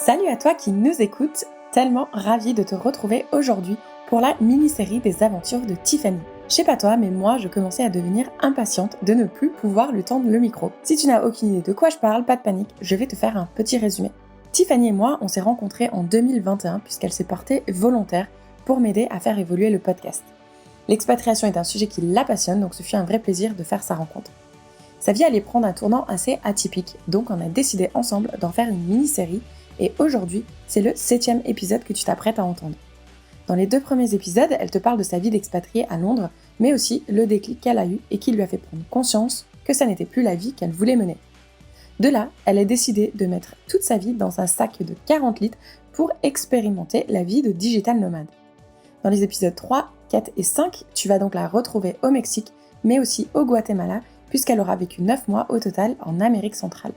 Salut à toi qui nous écoutes, tellement ravie de te retrouver aujourd'hui pour la mini-série des aventures de Tiffany. Je sais pas toi, mais moi je commençais à devenir impatiente de ne plus pouvoir lui tendre le micro. Si tu n'as aucune idée de quoi je parle, pas de panique, je vais te faire un petit résumé. Tiffany et moi, on s'est rencontrés en 2021 puisqu'elle s'est portée volontaire pour m'aider à faire évoluer le podcast. L'expatriation est un sujet qui la passionne, donc ce fut un vrai plaisir de faire sa rencontre. Sa vie allait prendre un tournant assez atypique, donc on a décidé ensemble d'en faire une mini-série et aujourd'hui, c'est le 7e épisode que tu t'apprêtes à entendre. Dans les 2 premiers épisodes, elle te parle de sa vie d'expatriée à Londres, mais aussi le déclic qu'elle a eu et qui lui a fait prendre conscience que ça n'était plus la vie qu'elle voulait mener. De là, elle a décidé de mettre toute sa vie dans un sac de 40 litres pour expérimenter la vie de digital nomade. Dans les épisodes 3, 4 et 5, tu vas donc la retrouver au Mexique, mais aussi au Guatemala, puisqu'elle aura vécu 9 mois au total en Amérique centrale.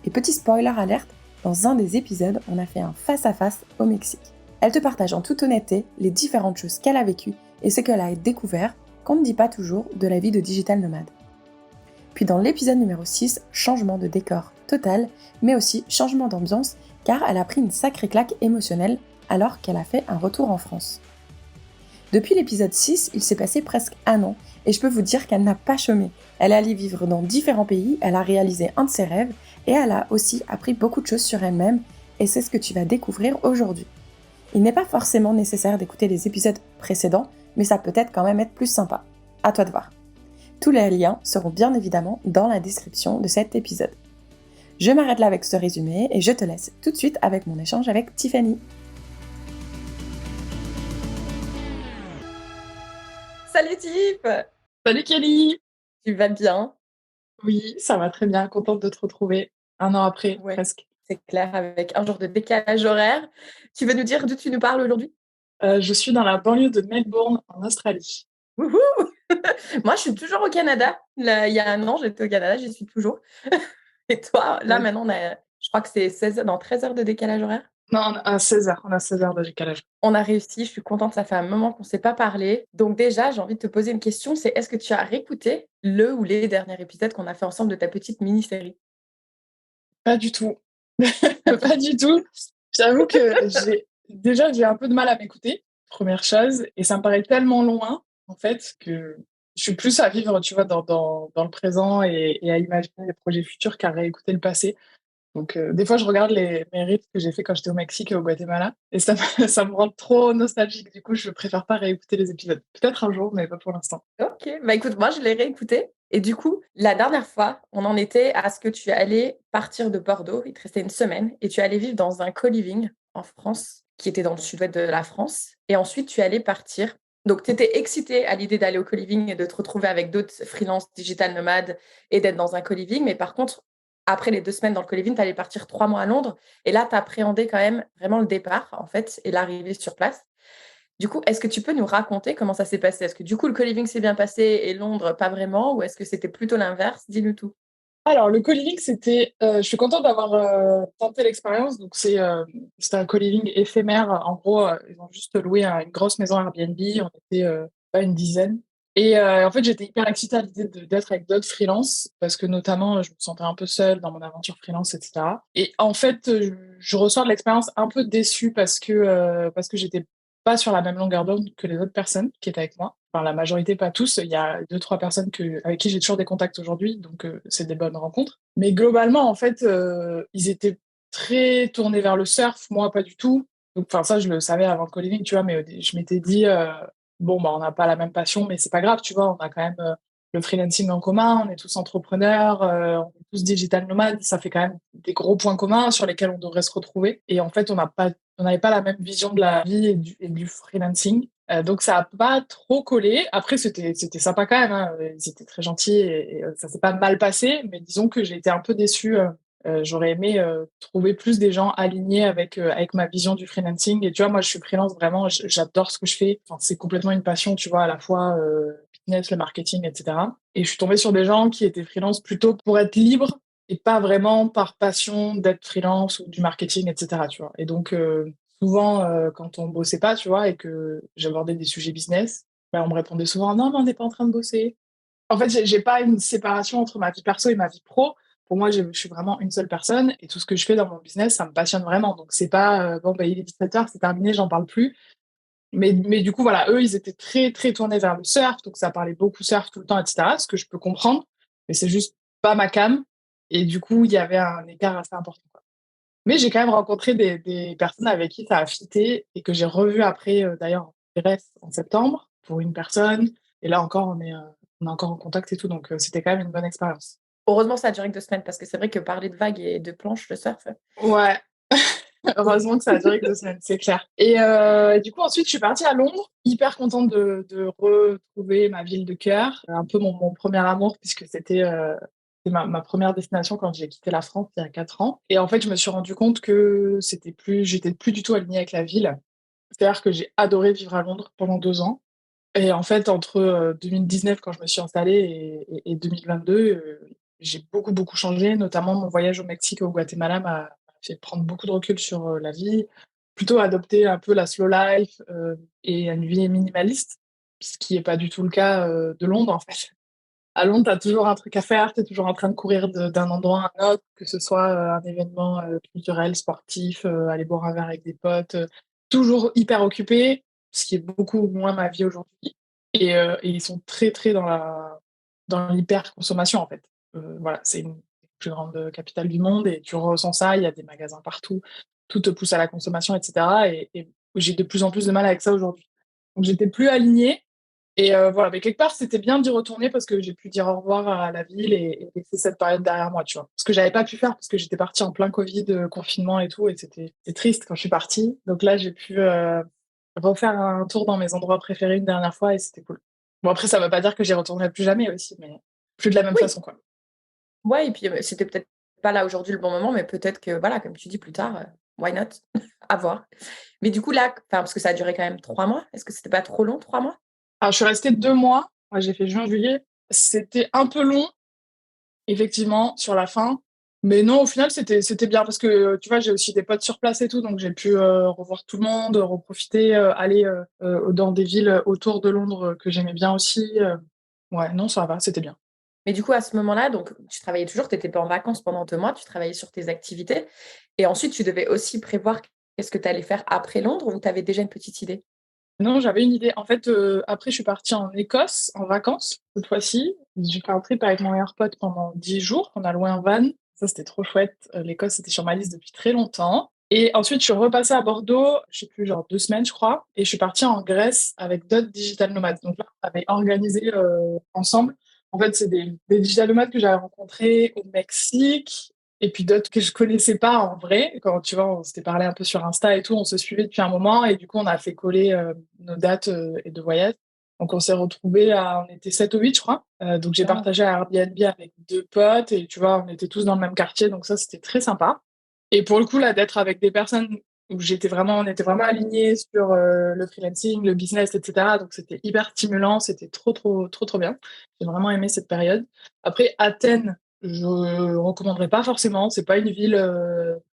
Et petit spoiler alerte, dans un des épisodes, on a fait un face-à-face au Mexique. Elle te partage en toute honnêteté les différentes choses qu'elle a vécues et ce qu'elle a découvert, qu'on ne dit pas toujours, de la vie de digital nomade. Puis dans l'épisode numéro 6, changement de décor total, mais aussi changement d'ambiance, car elle a pris une sacrée claque émotionnelle alors qu'elle a fait un retour en France. Depuis l'épisode 6, il s'est passé presque un an, et je peux vous dire qu'elle n'a pas chômé. Elle est allée vivre dans différents pays, elle a réalisé un de ses rêves, et elle a aussi appris beaucoup de choses sur elle-même, et c'est ce que tu vas découvrir aujourd'hui. Il n'est pas forcément nécessaire d'écouter les épisodes précédents, mais ça peut être quand même être plus sympa. À toi de voir. Tous les liens seront bien évidemment dans la description de cet épisode. Je m'arrête là avec ce résumé, et je te laisse tout de suite avec mon échange avec Tiffany. Salut Tiff! Salut Kelly! Tu vas bien? Oui, ça va très bien, contente de te retrouver. Un an après, Ouais, presque. c'est clair, avec un jour de décalage horaire. Tu veux nous dire d'où tu nous parles aujourd'hui? Je suis dans la banlieue de Melbourne, en Australie. Wouhou! Moi, je suis toujours au Canada. Là, il y a un an, j'étais au Canada, j'y suis toujours. Et toi, là, Ouais. maintenant, je crois que c'est 16 dans 13 heures de décalage horaire. Non, on a 16 heures de décalage. On a réussi, je suis contente, ça fait un moment qu'on ne s'est pas parlé. Donc déjà, j'ai envie de te poser une question, c'est est-ce que tu as réécouté le ou les derniers épisodes qu'on a fait ensemble de ta petite mini-série? Pas du tout. Pas du tout. J'avoue que j'ai un peu de mal à m'écouter, première chose, et ça me paraît tellement loin, en fait, que je suis plus à vivre, tu vois, dans le présent et à imaginer les projets futurs qu'à réécouter le passé. Donc, des fois, je regarde mes rites que j'ai fait quand j'étais au Mexique et au Guatemala, et ça me rend trop nostalgique. Du coup, je préfère pas réécouter les épisodes. Peut-être un jour, mais pas pour l'instant. Ok, bah écoute, moi je l'ai réécouté. Et du coup, la dernière fois, on en était à ce que tu allais partir de Bordeaux, il te restait une semaine, et tu allais vivre dans un co-living en France, qui était dans le sud-ouest de la France. Et ensuite, tu allais partir. Donc, tu étais excitée à l'idée d'aller au co-living et de te retrouver avec d'autres freelances digital nomades et d'être dans un co-living. Mais par contre, après les 2 semaines dans le co-living, tu allais partir 3 mois à Londres. Et là, tu appréhendais quand même vraiment le départ, en fait, et l'arrivée sur place. Du coup, est-ce que tu peux nous raconter comment ça s'est passé? Est-ce que du coup, le co-living s'est bien passé et Londres, pas vraiment? Ou est-ce que c'était plutôt l'inverse? Dis-nous tout. Alors, le co-living, je suis contente d'avoir tenté l'expérience. Donc, c'était un co-living éphémère. En gros, ils ont juste loué une grosse maison Airbnb. On était pas une dizaine. Et en fait, j'étais hyper excitée à l'idée d'être avec d'autres freelances parce que notamment, je me sentais un peu seule dans mon aventure freelance, etc. Et en fait, je ressors de l'expérience un peu déçue parce que j'étais pas sur la même longueur d'onde que les autres personnes qui étaient avec moi. Enfin, la majorité, pas tous. Il y a deux, trois personnes avec qui j'ai toujours des contacts aujourd'hui, donc c'est des bonnes rencontres. Mais globalement, en fait, ils étaient très tournés vers le surf, moi pas du tout. Donc, enfin, ça, je le savais avant le co-living, tu vois, mais je m'étais dit, bon, bah, on n'a pas la même passion, mais c'est pas grave, tu vois, on a quand même le freelancing en commun, on est tous entrepreneurs, on est tous digital nomades, ça fait quand même des gros points communs sur lesquels on devrait se retrouver. Et en fait, on n'avait pas la même vision de la vie et du freelancing. Donc ça a pas trop collé. Après, c'était sympa quand même, hein. Ils étaient très gentils et ça s'est pas mal passé, mais disons que j'ai été un peu déçue. J'aurais aimé trouver plus des gens alignés avec ma vision du freelancing. Et tu vois, moi, je suis freelance vraiment, j'adore ce que je fais. Enfin, c'est complètement une passion, tu vois, à la fois business, le marketing, etc. Et je suis tombée sur des gens qui étaient freelance plutôt pour être libres et pas vraiment par passion d'être freelance ou du marketing, etc. Tu vois. Et donc, souvent, quand on bossait pas, tu vois, et que j'abordais des sujets business, ben, on me répondait souvent, non, mais on n'est pas en train de bosser. En fait, j'ai pas une séparation entre ma vie perso et ma vie pro. Pour moi, je suis vraiment une seule personne et tout ce que je fais dans mon business, ça me passionne vraiment. Donc, c'est pas bon, bah, il est 17h, c'est terminé, j'en parle plus. Mais du coup, voilà, eux, ils étaient très, très tournés vers le surf. Donc, ça parlait beaucoup surf tout le temps, etc. Ce que je peux comprendre. Mais c'est juste pas ma came. Et du coup, il y avait un écart assez important, quoi. Mais j'ai quand même rencontré des personnes avec qui ça a fité et que j'ai revu après, d'ailleurs, en Grèce en septembre pour une personne. Et là encore, on est encore en contact et tout. Donc, c'était quand même une bonne expérience. Heureusement, ça a duré que 2 semaines parce que c'est vrai que parler de vagues et de planches, le surf, Ouais. Heureusement que ça a duré que 2 semaines, c'est clair. Et du coup, ensuite, je suis partie à Londres, hyper contente de retrouver ma ville de cœur, un peu mon premier amour puisque c'était ma première destination quand j'ai quitté la France il y a 4 ans. Et en fait, je me suis rendu compte que j'étais plus du tout alignée avec la ville. C'est-à-dire que j'ai adoré vivre à Londres pendant 2 ans. Et en fait, entre 2019, quand je me suis installée, et 2022, j'ai beaucoup, beaucoup changé. Notamment, mon voyage au Mexique et au Guatemala m'a fait prendre beaucoup de recul sur la vie, plutôt adopter un peu la slow life et une vie minimaliste, ce qui n'est pas du tout le cas de Londres, en fait. À Londres, tu as toujours un truc à faire, tu es toujours en train de courir d'un endroit à un autre, que ce soit un événement culturel, sportif, aller boire un verre avec des potes, toujours hyper occupé, ce qui est beaucoup moins ma vie aujourd'hui. Et ils sont très, très dans l'hyper-consommation, en fait. Voilà, c'est une des plus grande capitale du monde et tu ressens ça, il y a des magasins partout, tout te pousse à la consommation, etc. Et j'ai de plus en plus de mal avec ça aujourd'hui. Donc j'étais plus alignée et voilà, mais quelque part, c'était bien d'y retourner parce que j'ai pu dire au revoir à la ville et laisser cette période derrière moi, tu vois. Ce que j'avais pas pu faire parce que j'étais partie en plein Covid, confinement et tout, et c'était triste quand je suis partie. Donc là, j'ai pu refaire un tour dans mes endroits préférés une dernière fois et c'était cool. Bon, après, ça veut pas dire que j'y retournerai plus jamais aussi, mais plus de la même oui, façon, quoi. ouais et puis, c'était peut-être pas là aujourd'hui le bon moment, mais peut-être que voilà, comme tu dis plus tard, why not? À voir. Mais du coup là, enfin parce que ça a duré quand même 3 mois, est-ce que c'était pas trop long 3 mois? Alors, je suis restée 2 mois. Moi, j'ai fait juin-juillet. C'était un peu long, effectivement, sur la fin. Mais non, au final, c'était bien parce que, tu vois, j'ai aussi des potes sur place et tout, donc j'ai pu revoir tout le monde, reprofiter, aller dans des villes autour de Londres que j'aimais bien aussi. Ouais, non, ça va, c'était bien. Mais du coup, à ce moment-là, donc tu travaillais toujours, tu étais pas en vacances pendant 2 mois, tu travaillais sur tes activités et ensuite tu devais aussi prévoir qu'est-ce que tu allais faire après Londres ou tu avais déjà une petite idée? Non, j'avais une idée. En fait, après, je suis partie en Écosse en vacances, cette fois-ci. J'ai fait un trip avec mon meilleur pote pendant 10 jours. On a loué un van. Ça, c'était trop chouette. L'Écosse, c'était sur ma liste depuis très longtemps. Et ensuite, je suis repassée à Bordeaux, je sais plus, genre 2 semaines, je crois. Et je suis partie en Grèce avec d'autres digital nomades. Donc là, on avait organisé ensemble. En fait, c'est des digital nomades que j'avais rencontrés au Mexique et puis d'autres que je connaissais pas en vrai. Quand tu vois, on s'était parlé un peu sur Insta et tout, on se suivait depuis un moment et du coup, on a fait coller nos dates et de voyage. Donc, on s'est retrouvés on était 7 ou 8, je crois. Donc, j'ai Waouh! partagé un Airbnb avec 2 potes et tu vois, on était tous dans le même quartier. Donc, ça, c'était très sympa. Et pour le coup, là, d'être avec des personnes où on était vraiment alignés sur le freelancing, le business, etc. Donc, c'était hyper stimulant. C'était trop, trop, trop, trop bien. J'ai vraiment aimé cette période. Après, Athènes, je recommanderais pas forcément. C'est pas une ville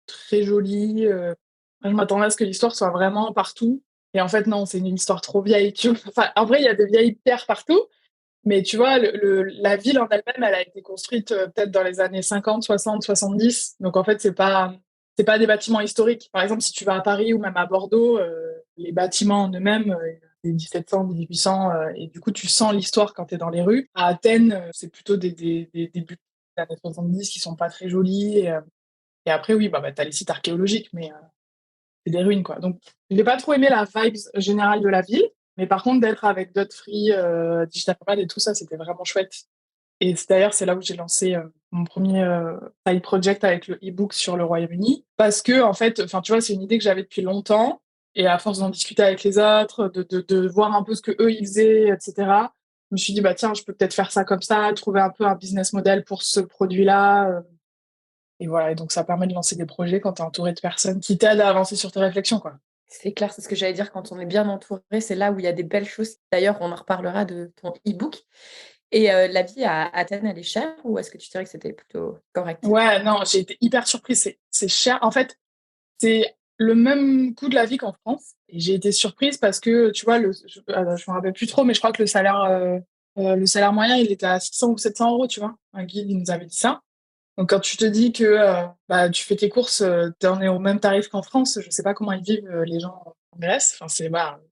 très jolie. Moi, je m'attendais à ce que l'histoire soit vraiment partout. Et en fait, non, c'est une histoire trop vieille. Enfin, en vrai, il y a des vieilles pierres partout. Mais tu vois, la ville en elle-même, elle a été construite peut-être dans les années 50, 60, 70. Donc en fait, c'est pas des bâtiments historiques. Par exemple, si tu vas à Paris ou même à Bordeaux, les bâtiments en eux-mêmes, des 1700, 1800, et du coup, tu sens l'histoire quand tu es dans les rues. À Athènes, c'est plutôt des débuts des années 70 qui sont pas très jolis. Et après, oui, bah, tu as les sites archéologiques, mais c'est des ruines, quoi. Donc, j'ai pas trop aimé la vibe générale de la ville, mais par contre, d'être avec d'autres free, digital nomades et tout ça, c'était vraiment chouette. Et d'ailleurs, c'est là où j'ai lancé mon premier side project avec le e-book sur le Royaume-Uni. Parce que, en fait, enfin, tu vois, c'est une idée que j'avais depuis longtemps. Et à force d'en discuter avec les autres, de voir un peu ce que eux ils faisaient, etc., je me suis dit, bah tiens, je peux peut-être faire ça comme ça, trouver un peu un business model pour ce produit-là. Et voilà, et donc ça permet de lancer des projets quand tu es entouré de personnes qui t'aident à avancer sur tes réflexions, quoi. C'est clair, c'est ce que j'allais dire, quand on est bien entouré, c'est là où il y a des belles choses. D'ailleurs, on en reparlera de ton e-book et la vie à Athènes, elle est chère ou est-ce que tu dirais que c'était plutôt correct? Ouais, non, j'ai été hyper surprise. C'est cher. En fait, c'est le même coût de la vie qu'en France. Et j'ai été surprise parce que, tu vois, je me rappelle plus trop, mais je crois que le salaire moyen, il était à 600 ou 700 euros, tu vois. Un guide, il nous avait dit ça. Donc quand tu te dis que tu fais tes courses, t'en es au même tarif qu'en France, je sais pas comment ils vivent les gens en Grèce. Enfin,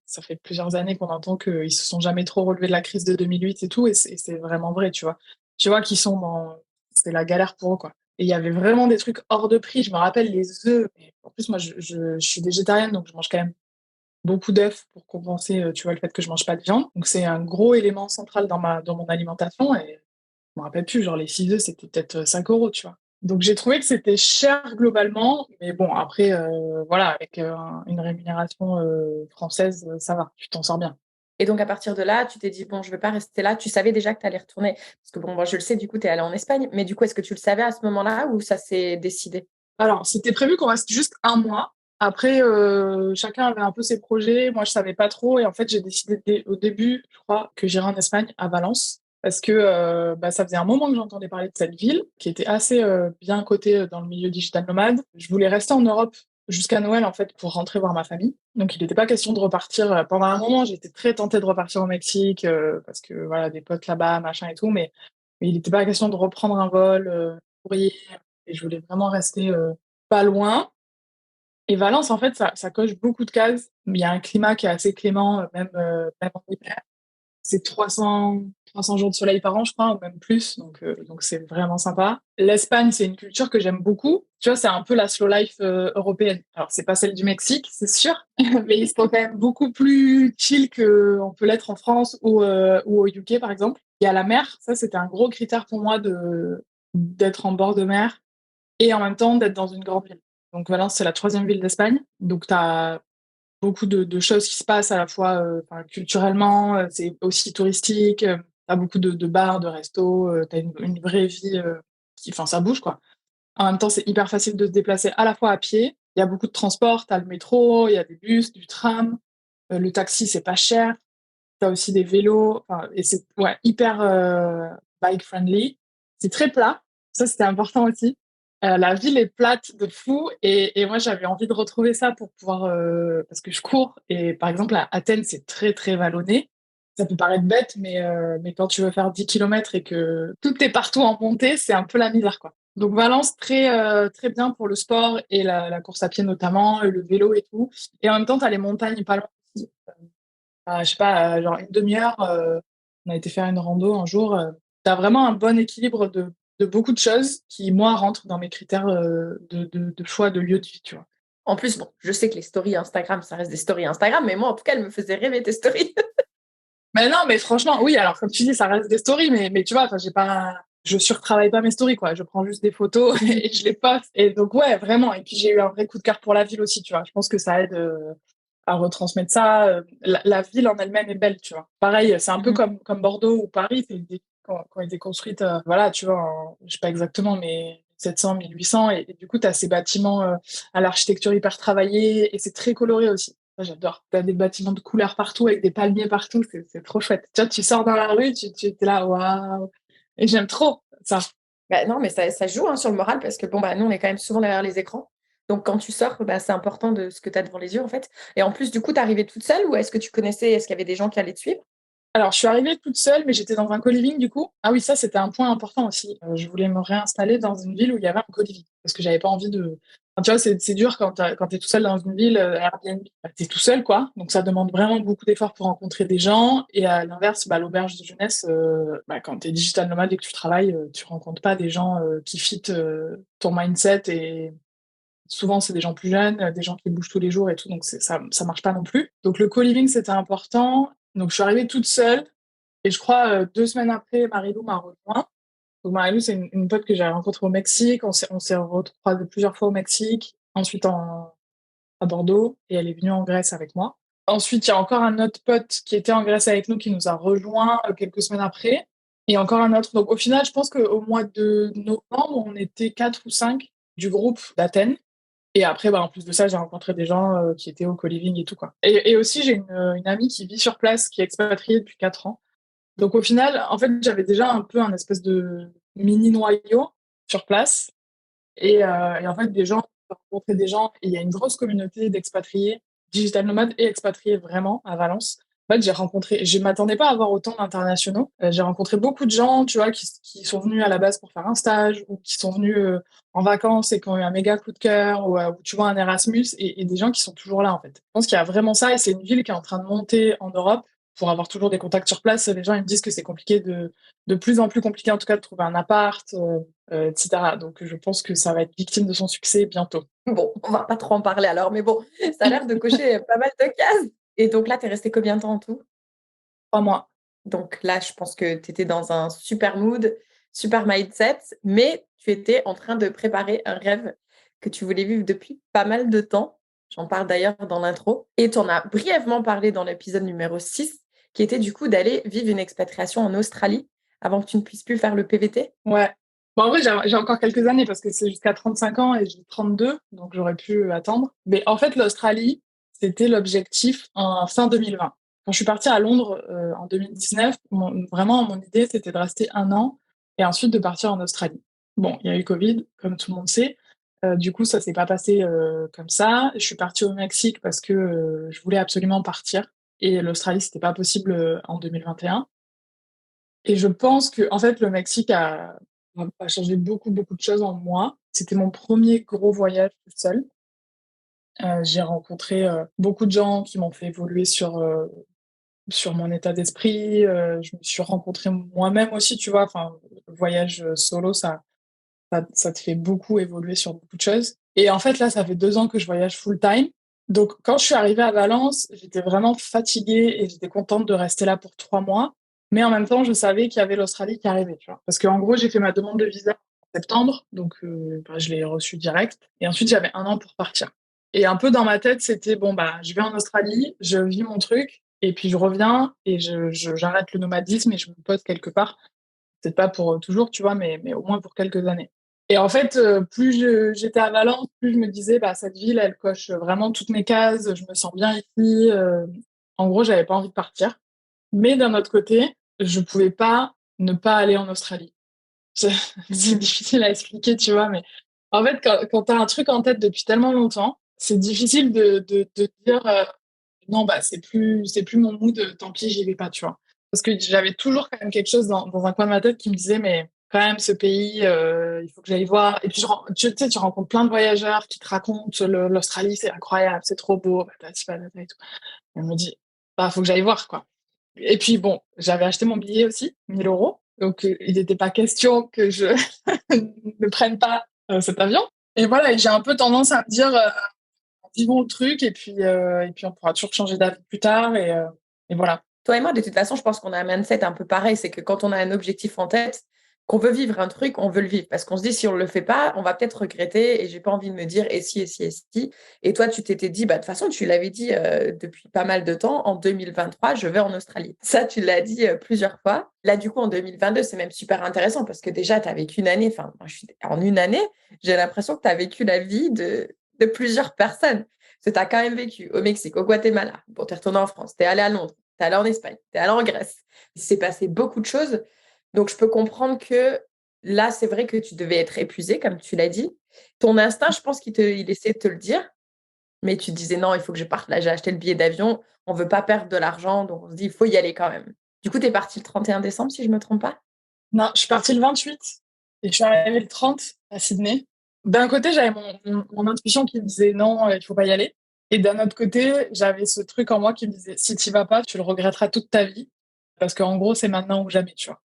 ça fait plusieurs années qu'on entend qu'ils se sont jamais trop relevés de la crise de 2008 et tout, et c'est vraiment vrai, tu vois. Tu vois qu'ils sont c'est la galère pour eux, quoi. Et il y avait vraiment des trucs hors de prix. Je me rappelle les œufs. Mais en plus, moi, je suis végétarienne, donc je mange quand même beaucoup d'œufs pour compenser, tu vois, le fait que je mange pas de viande. Donc c'est un gros élément central dans mon alimentation. Et je me rappelle plus, genre les 6 œufs, c'était peut-être 5 euros, tu vois. Donc j'ai trouvé que c'était cher globalement, mais bon, après, voilà, avec une rémunération française, ça va, tu t'en sors bien. Et donc, à partir de là, tu t'es dit, bon, je ne vais pas rester là. Tu savais déjà que tu allais retourner. Parce que, bon, moi, je le sais, du coup, tu es allé en Espagne. Mais du coup, est-ce que tu le savais à ce moment-là ou ça s'est décidé? Alors, c'était prévu qu'on reste juste un mois. Après, chacun avait un peu ses projets. Moi, je savais pas trop. Et en fait, j'ai décidé au début, je crois, que j'irais en Espagne, à Valence. Parce que ça faisait un moment que j'entendais parler de cette ville, qui était assez bien cotée dans le milieu digital nomade. Je voulais rester en Europe jusqu'à Noël, en fait, pour rentrer voir ma famille. Donc, il n'était pas question de repartir. Pendant un moment, j'étais très tentée de repartir au Mexique, parce que, voilà, des potes là-bas, machin et tout. Mais il n'était pas question de reprendre un vol pour y et je voulais vraiment rester pas loin. Et Valence, en fait, ça coche beaucoup de cases. Il y a un climat qui est assez clément, même en hiver. C'est 300 jours de soleil par an, je crois, ou même plus. Donc c'est vraiment sympa. L'Espagne, c'est une culture que j'aime beaucoup. Tu vois, c'est un peu la slow life européenne. Alors, c'est pas celle du Mexique, c'est sûr, mais ils sont quand même beaucoup plus chill qu'on peut l'être en France ou au UK, par exemple. Il y a la mer. Ça, c'était un gros critère pour moi d'être en bord de mer et en même temps d'être dans une grande ville. Donc Valence, c'est la troisième ville d'Espagne. Donc tu as beaucoup de choses qui se passent à la fois culturellement, c'est aussi touristique, tu as beaucoup de bars, de restos, tu as une vraie vie enfin ça bouge quoi. En même temps, c'est hyper facile de se déplacer à la fois à pied, il y a beaucoup de transports, tu as le métro, il y a des bus, du tram, le taxi c'est pas cher, tu as aussi des vélos, et c'est ouais, hyper bike friendly. C'est très plat, ça c'était important aussi. La ville est plate de fou et moi j'avais envie de retrouver ça pour pouvoir parce que je cours et par exemple à Athènes c'est très très vallonné. Ça peut paraître bête mais quand tu veux faire 10 kilomètres et que tout est partout en montée, c'est un peu la misère quoi. Donc Valence très très bien pour le sport et la course à pied notamment, et le vélo et tout. Et en même temps tu as les montagnes pas loin aussi. Je sais pas, genre une demi-heure, on a été faire une rando un jour. Tu as vraiment un bon équilibre de beaucoup de choses qui, moi, rentrent dans mes critères de choix de lieu de vie, tu vois. En plus, bon, je sais que les stories Instagram, ça reste des stories Instagram, mais moi, en tout cas, elles me faisaient rêver tes stories. Mais non, mais franchement, oui, alors comme tu dis, ça reste des stories, mais tu vois, enfin, je surtravaille pas mes stories, quoi. Je prends juste des photos et je les poste. Et donc, ouais, vraiment. Et puis, j'ai eu un vrai coup de cœur pour la ville aussi, tu vois. Je pense que ça aide à retransmettre ça. La ville en elle-même est belle, tu vois. Pareil, c'est un peu Mhm. comme Bordeaux ou Paris, c'est des qui ont été construites, voilà, tu vois, je sais pas exactement, mais 700, 1800. Et du coup, tu as ces bâtiments à l'architecture hyper travaillée et c'est très coloré aussi. Ça, j'adore. T'as des bâtiments de couleurs partout avec des palmiers partout, c'est trop chouette. Tu vois, tu sors dans la rue, tu es là, waouh. Et j'aime trop ça. Bah, non, mais ça joue hein, sur le moral parce que bon, bah, nous, on est quand même souvent derrière les écrans. Donc, quand tu sors, bah, c'est important de ce que tu as devant les yeux, en fait. Et en plus, du coup, tu arrivée toute seule ou est-ce que tu connaissais, est-ce qu'il y avait des gens qui allaient te suivre? Alors, je suis arrivée toute seule, mais j'étais dans un co-living du coup. Ah oui, ça, c'était un point important aussi. Je voulais me réinstaller dans une ville où il y avait un co-living parce que j'avais pas envie de. Enfin, tu vois, c'est dur quand t'es tout seul dans une ville, Airbnb, bah, t'es tout seul, quoi. Donc, ça demande vraiment beaucoup d'efforts pour rencontrer des gens. Et à l'inverse, l'auberge de jeunesse, quand t'es digital nomade et que tu travailles, tu rencontres pas des gens qui fit ton mindset et souvent, c'est des gens plus jeunes, des gens qui bougent tous les jours et tout, donc ça marche pas non plus. Donc le co-living, c'était important. Donc je suis arrivée toute seule et je crois 2 semaines après, Marilou m'a rejoint. Donc Marilou, c'est une pote que j'ai rencontrée au Mexique. On s'est recroisés plusieurs fois au Mexique, ensuite à Bordeaux et elle est venue en Grèce avec moi. Ensuite, il y a encore un autre pote qui était en Grèce avec nous qui nous a rejoint quelques semaines après. Et encore un autre. Donc au final, je pense qu'au mois de novembre, on était 4 ou 5 du groupe d'Athènes. Et après, en plus de ça, j'ai rencontré des gens qui étaient au co-living et tout, quoi. Et aussi, j'ai une amie qui vit sur place, qui est expatriée depuis 4 ans. Donc au final, en fait, j'avais déjà un peu un espèce de mini noyau sur place. Et en fait, j'ai rencontré des gens, et il y a une grosse communauté d'expatriés, digital nomades et expatriés vraiment à Valence. En fait, je m'attendais pas à avoir autant d'internationaux. J'ai rencontré beaucoup de gens, tu vois, qui sont venus à la base pour faire un stage ou qui sont venus en vacances et qui ont eu un méga coup de cœur ou tu vois, un Erasmus et des gens qui sont toujours là, en fait. Je pense qu'il y a vraiment ça et c'est une ville qui est en train de monter en Europe pour avoir toujours des contacts sur place. Les gens, ils me disent que c'est compliqué de plus en plus compliqué, en tout cas, de trouver un appart, etc. Donc, je pense que ça va être victime de son succès bientôt. Bon, on va pas trop en parler alors, mais bon, ça a l'air de cocher pas mal de cases. Et donc là, tu es resté combien de temps en tout? 3 mois. Donc là, je pense que tu étais dans un super mood, super mindset, mais tu étais en train de préparer un rêve que tu voulais vivre depuis pas mal de temps. J'en parle d'ailleurs dans l'intro. Et tu en as brièvement parlé dans l'épisode numéro 6, qui était du coup d'aller vivre une expatriation en Australie avant que tu ne puisses plus faire le PVT. Ouais. Bon, en vrai, j'ai encore quelques années parce que c'est jusqu'à 35 ans et j'ai 32, donc j'aurais pu attendre. Mais en fait, l'Australie, c'était l'objectif en fin 2020. Quand je suis partie à Londres en 2019, vraiment, mon idée, c'était de rester 1 an et ensuite de partir en Australie. Bon, il y a eu Covid, comme tout le monde sait. Du coup, ça s'est pas passé comme ça. Je suis partie au Mexique parce que je voulais absolument partir. Et l'Australie, c'était pas possible en 2021. Et je pense que, en fait, le Mexique a changé beaucoup, beaucoup de choses en moi. C'était mon premier gros voyage toute seule. J'ai rencontré beaucoup de gens qui m'ont fait évoluer sur mon état d'esprit. Je me suis rencontrée moi-même aussi, tu vois. Enfin, le voyage solo, ça te fait beaucoup évoluer sur beaucoup de choses. Et en fait, là, ça fait 2 ans que je voyage full time. Donc, quand je suis arrivée à Valence, j'étais vraiment fatiguée et j'étais contente de rester là pour 3 mois. Mais en même temps, je savais qu'il y avait l'Australie qui arrivait, tu vois. Parce qu'en gros, j'ai fait ma demande de visa en septembre, donc je l'ai reçue direct. Et ensuite, j'avais 1 an pour partir. Et un peu dans ma tête, c'était bon, bah, je vais en Australie, je vis mon truc, et puis je reviens et j'arrête le nomadisme et je me pose quelque part. Peut-être pas pour toujours, tu vois, mais au moins pour quelques années. Et en fait, j'étais à Valence, plus je me disais, bah, cette ville, elle coche vraiment toutes mes cases, je me sens bien ici. En gros, j'avais pas envie de partir. Mais d'un autre côté, je pouvais pas ne pas aller en Australie. C'est difficile à expliquer, tu vois, mais en fait, quand tu as un truc en tête depuis tellement longtemps, c'est difficile de dire non, bah, c'est plus mon mood, tant pis, j'y vais pas, tu vois. Parce que j'avais toujours quand même quelque chose dans un coin de ma tête qui me disait, mais quand même, ce pays, il faut que j'aille voir. Et puis, tu sais, tu rencontres plein de voyageurs qui te racontent l'Australie, c'est incroyable, c'est trop beau, patati patata et tout. Et on me dit, bah, faut que j'aille voir, quoi. Et puis, bon, j'avais acheté mon billet aussi, 1 000 euros. Donc, il n'était pas question que je ne prenne pas cet avion. Et voilà, et j'ai un peu tendance à me dire, vivons le truc et puis on pourra toujours changer d'avis plus tard et voilà. Toi et moi, de toute façon, je pense qu'on a un mindset un peu pareil. C'est que quand on a un objectif en tête, qu'on veut vivre un truc, on veut le vivre. Parce qu'on se dit, si on ne le fait pas, on va peut-être regretter. Et j'ai pas envie de me dire, et si, et si, et si. Et toi, tu t'étais dit, bah, de toute façon, tu l'avais dit depuis pas mal de temps, en 2023, je vais en Australie. Ça, tu l'as dit plusieurs fois. Là, du coup, en 2022, c'est même super intéressant parce que déjà, tu as vécu une année. Enfin, moi, en une année, j'ai l'impression que tu as vécu la vie de plusieurs personnes. Parce que tu as quand même vécu au Mexique, au Guatemala. Bon, tu es retourné en France, tu es allé à Londres, tu es allé en Espagne, tu es allé en Grèce. Il s'est passé beaucoup de choses. Donc, je peux comprendre que là, c'est vrai que tu devais être épuisé, comme tu l'as dit. Ton instinct, je pense il essaie de te le dire, mais tu disais non, il faut que je parte. Là, j'ai acheté le billet d'avion, on ne veut pas perdre de l'argent, donc on se dit, il faut y aller quand même. Du coup, tu es parti le 31 décembre, si je ne me trompe pas. Non, je suis partie le 28 et je suis arrivée le 30 à Sydney. D'un côté, j'avais mon intuition qui me disait non, il faut pas y aller. Et d'un autre côté, j'avais ce truc en moi qui me disait si tu vas pas, tu le regretteras toute ta vie. Parce qu'en gros, c'est maintenant ou jamais, tu vois.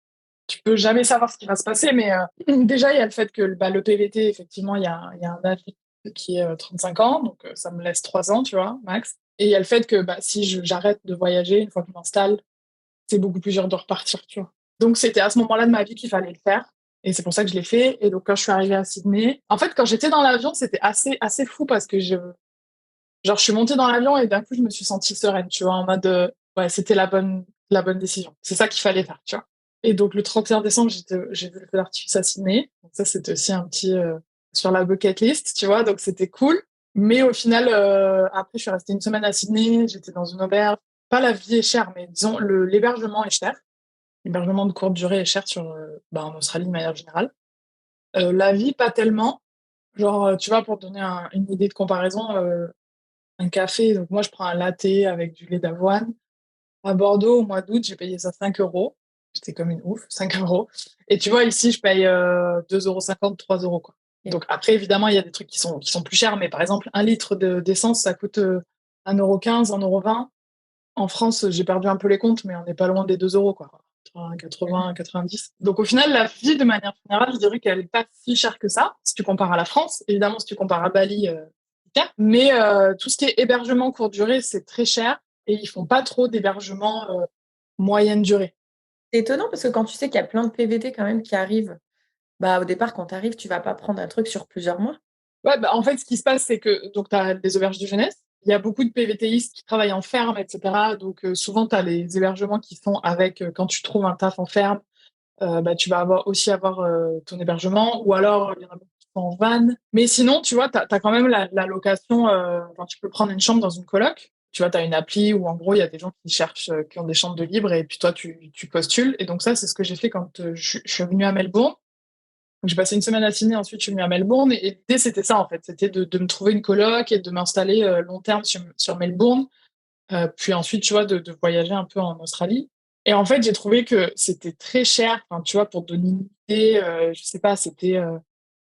Tu peux jamais savoir ce qui va se passer, mais déjà, il y a le fait que bah, le PVT, effectivement, il y a un âge qui est 35 ans, donc ça me laisse 3 ans, tu vois, max. Et il y a le fait que bah, si j'arrête de voyager, une fois que je m'installe, c'est beaucoup plus dur de repartir, tu vois. Donc, c'était à ce moment-là de ma vie qu'il fallait le faire. Et c'est pour ça que je l'ai fait. Et donc, quand je suis arrivée à Sydney, en fait, quand j'étais dans l'avion, c'était assez fou parce que genre, je suis montée dans l'avion et d'un coup, je me suis sentie sereine, tu vois, en mode, ouais, c'était la bonne décision. C'est ça qu'il fallait faire, tu vois. Et donc, le 31 décembre, j'ai vu le feu d'artifice à Sydney. Donc, ça, c'était aussi un petit, sur la bucket list, tu vois. Donc, c'était cool. Mais au final, après, je suis restée une semaine à Sydney. J'étais dans une auberge. Pas la vie est chère, mais disons, l'hébergement est cher. L'hébergement de courte durée est cher en Australie de manière générale. La vie, pas tellement. Genre, tu vois, pour te donner une idée de comparaison, un café, donc moi je prends un latte avec du lait d'avoine. À Bordeaux, au mois d'août, j'ai payé ça 5 euros. J'étais comme une ouf, 5 euros. Et tu vois, ici, je paye 2,50 €, 3 euros, quoi. Ok. Donc après, évidemment, il y a des trucs qui sont plus chers, mais par exemple, un litre d'essence, ça coûte 1,15 €, 1,20 €. En France, j'ai perdu un peu les comptes, mais on n'est pas loin des 2 euros, quoi. 80, 90. Donc au final, la vie, de manière générale, je dirais qu'elle n'est pas si chère que ça, si tu compares à la France. Évidemment, si tu compares à Bali, c'est cher. Mais tout ce qui est hébergement courte durée, c'est très cher. Et ils font pas trop d'hébergement moyenne durée. C'est étonnant parce que quand tu sais qu'il y a plein de PVT quand même qui arrivent, bah, au départ, quand tu arrives, tu vas pas prendre un truc sur plusieurs mois. Ouais, bah, en fait, ce qui se passe, c'est que donc tu as des auberges de jeunesse. Il y a beaucoup de PVTistes qui travaillent en ferme, etc. Donc souvent, tu as les hébergements qui sont avec, quand tu trouves un taf en ferme, bah, tu vas avoir ton hébergement, ou alors il y en a beaucoup qui sont en van. Mais sinon, tu vois, tu as quand même la location, quand tu peux prendre une chambre dans une coloc. Tu vois, tu as une appli où en gros, il y a des gens qui cherchent, qui ont des chambres de libre, et puis toi, tu postules. Et donc ça, c'est ce que j'ai fait quand je suis venue à Melbourne. Donc, j'ai passé une semaine à Sydney, ensuite je suis venue à Melbourne. Et l'idée, c'était ça, en fait. C'était de me trouver une coloc et de m'installer long terme sur Melbourne. Puis ensuite, tu vois, de voyager un peu en Australie. Et en fait, j'ai trouvé que c'était très cher. Enfin, tu vois, pour te donner une idée, je sais pas, c'était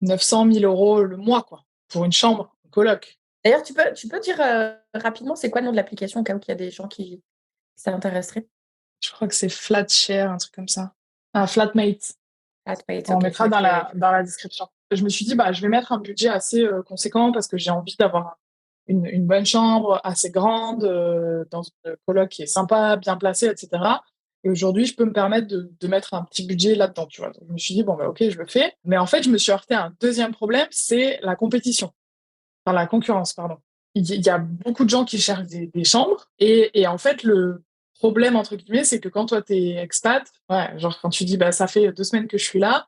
900 000 euros le mois, quoi, pour une chambre, une coloc. D'ailleurs, tu peux dire rapidement, c'est quoi le nom de l'application au cas où il y a des gens qui ça intéresserait? Je crois que c'est Flatshare, un truc comme ça. Ah, Flatmate. Flatmate, On ok, je mettra dans mettrai. la description. Je me suis dit, bah, je vais mettre un budget assez conséquent parce que j'ai envie d'avoir une bonne chambre assez grande, dans une coloc qui est sympa, bien placée, etc. Et aujourd'hui, je peux me permettre de mettre un petit budget là-dedans, tu vois. Donc, je me suis dit, bon, bah, ok, je le fais. Mais en fait, je me suis heurté à un deuxième problème, c'est la compétition. Enfin, la concurrence, pardon. Il y a beaucoup de gens qui cherchent des chambres. Et en fait, le problème, entre guillemets, c'est que quand toi, t'es expat, ouais, genre quand tu dis, bah, ça fait 2 semaines que je suis là,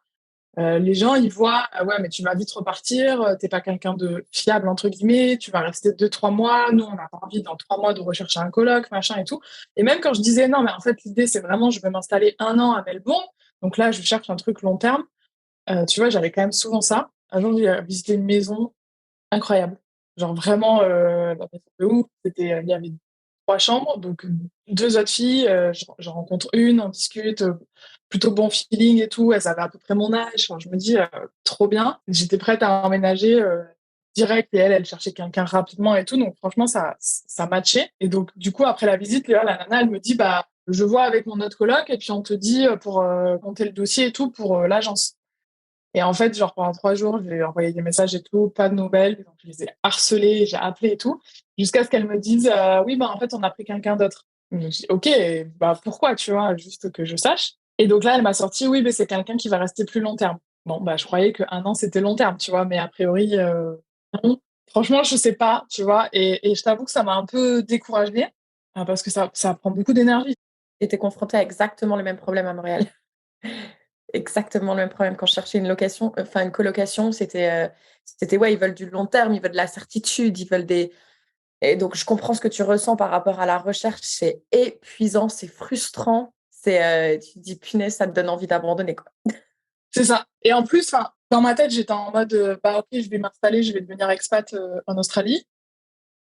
les gens, ils voient, ah ouais, mais tu vas vite repartir, t'es pas quelqu'un de fiable, entre guillemets, tu vas rester 2, 3 mois. Nous, on n'a pas envie dans 3 mois de rechercher un coloc, machin et tout. Et même quand je disais non, mais en fait, l'idée, c'est vraiment, je vais m'installer 1 an à Melbourne. Donc là, je cherche un truc long terme. Tu vois, j'avais quand même souvent ça. Un jour, j'ai visité une maison incroyable. Genre vraiment, la maison de ouf. Il y avait 3 chambres, donc 2 autres filles, j'en rencontre une, on discute, plutôt bon feeling et tout. Elles avaient à peu près mon âge. Enfin, je me dis, trop bien. J'étais prête à emménager direct, et elle cherchait quelqu'un rapidement et tout. Donc franchement, ça matchait. Et donc du coup, après la visite, la nana, elle me dit, bah, je vois avec mon autre coloc et puis on te dit pour compter le dossier et tout pour l'agence. Et en fait, genre pendant 3 jours, j'ai envoyé des messages et tout, pas de nouvelles. Donc je les ai harcelées, j'ai appelé et tout, jusqu'à ce qu'elles me disent oui, bah en fait, on a pris quelqu'un d'autre. Je me dis ok, bah pourquoi, tu vois, juste que je sache. Et donc là, elle m'a sorti oui, mais c'est quelqu'un qui va rester plus long terme. Bon, bah je croyais que 1 an c'était long terme, tu vois, mais a priori, non. Franchement, je sais pas, tu vois, et je t'avoue que ça m'a un peu découragée, parce que ça prend beaucoup d'énergie. J'étais confrontée à exactement le même problème à Montréal. Exactement le même problème quand je cherchais une location, enfin une colocation, c'était ouais, ils veulent du long terme, ils veulent de la certitude, ils veulent des et donc je comprends ce que tu ressens par rapport à la recherche, c'est épuisant, c'est frustrant, tu te dis: «Punaise, ça te donne envie d'abandonner, quoi». C'est ça. Et en plus, enfin, dans ma tête, j'étais en mode, bah ok, je vais m'installer, je vais devenir expat en Australie.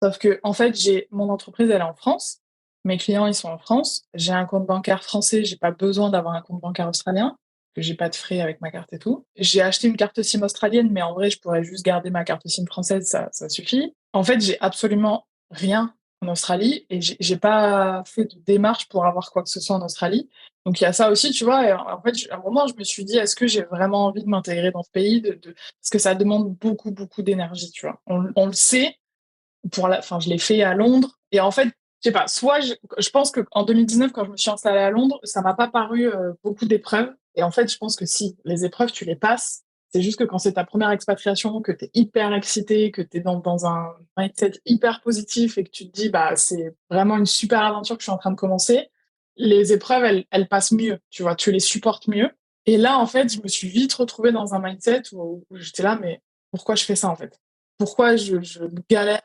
Sauf que, en fait, j'ai mon entreprise, elle est en France. Mes clients, ils sont en France. J'ai un compte bancaire français, j'ai pas besoin d'avoir un compte bancaire australien, que j'ai pas de frais avec ma carte et tout. J'ai acheté une carte SIM australienne, mais en vrai, je pourrais juste garder ma carte SIM française, ça suffit. En fait, j'ai absolument rien en Australie, et j'ai pas fait de démarche pour avoir quoi que ce soit en Australie. Donc il y a ça aussi, tu vois. Et en fait, à un moment, je me suis dit, est-ce que j'ai vraiment envie de m'intégrer dans ce pays, parce que ça demande beaucoup, beaucoup d'énergie, tu vois. On le sait, enfin, je l'ai fait à Londres. Et en fait, je sais pas, soit je pense qu'en 2019, quand je me suis installée à Londres, ça m'a pas paru beaucoup d'épreuves. Et en fait, je pense que si, les épreuves, tu les passes. C'est juste que quand c'est ta première expatriation, que tu es hyper excité, que tu es dans un mindset hyper positif et que tu te dis, bah, c'est vraiment une super aventure que je suis en train de commencer, les épreuves, elles passent mieux, tu vois, tu les supportes mieux. Et là, en fait, je me suis vite retrouvée dans un mindset où j'étais là, mais pourquoi je fais ça, en fait? Pourquoi je galère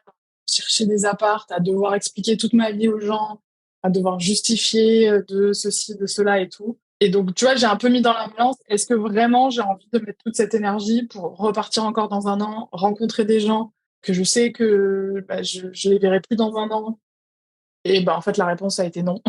chercher des apparts, à devoir expliquer toute ma vie aux gens, à devoir justifier de ceci, de cela et tout. Et donc, tu vois, j'ai un peu mis dans la balance, est-ce que vraiment j'ai envie de mettre toute cette énergie pour repartir encore dans 1 an, rencontrer des gens que je sais que bah, je les verrai plus dans 1 an? Et bah, en fait, la réponse a été non.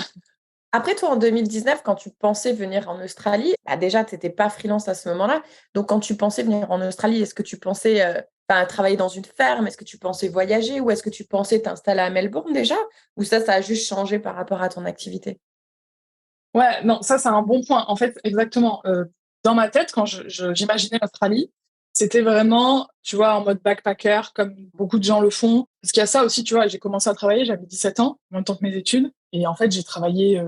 Après, toi, en 2019, quand tu pensais venir en Australie, déjà, tu n'étais pas freelance à ce moment-là. Donc, quand tu pensais venir en Australie, est-ce que tu pensais travailler dans une ferme? Est-ce que tu pensais voyager? Ou est-ce que tu pensais t'installer à Melbourne déjà? Ou ça a juste changé par rapport à ton activité? Ouais, non, ça c'est un bon point. En fait, exactement. Dans ma tête, quand j'imaginais l'Australie, c'était vraiment, tu vois, en mode backpacker, comme beaucoup de gens le font. Parce qu'il y a ça aussi, tu vois, j'ai commencé à travailler, j'avais 17 ans, en même temps que mes études. Et en fait, j'ai travaillé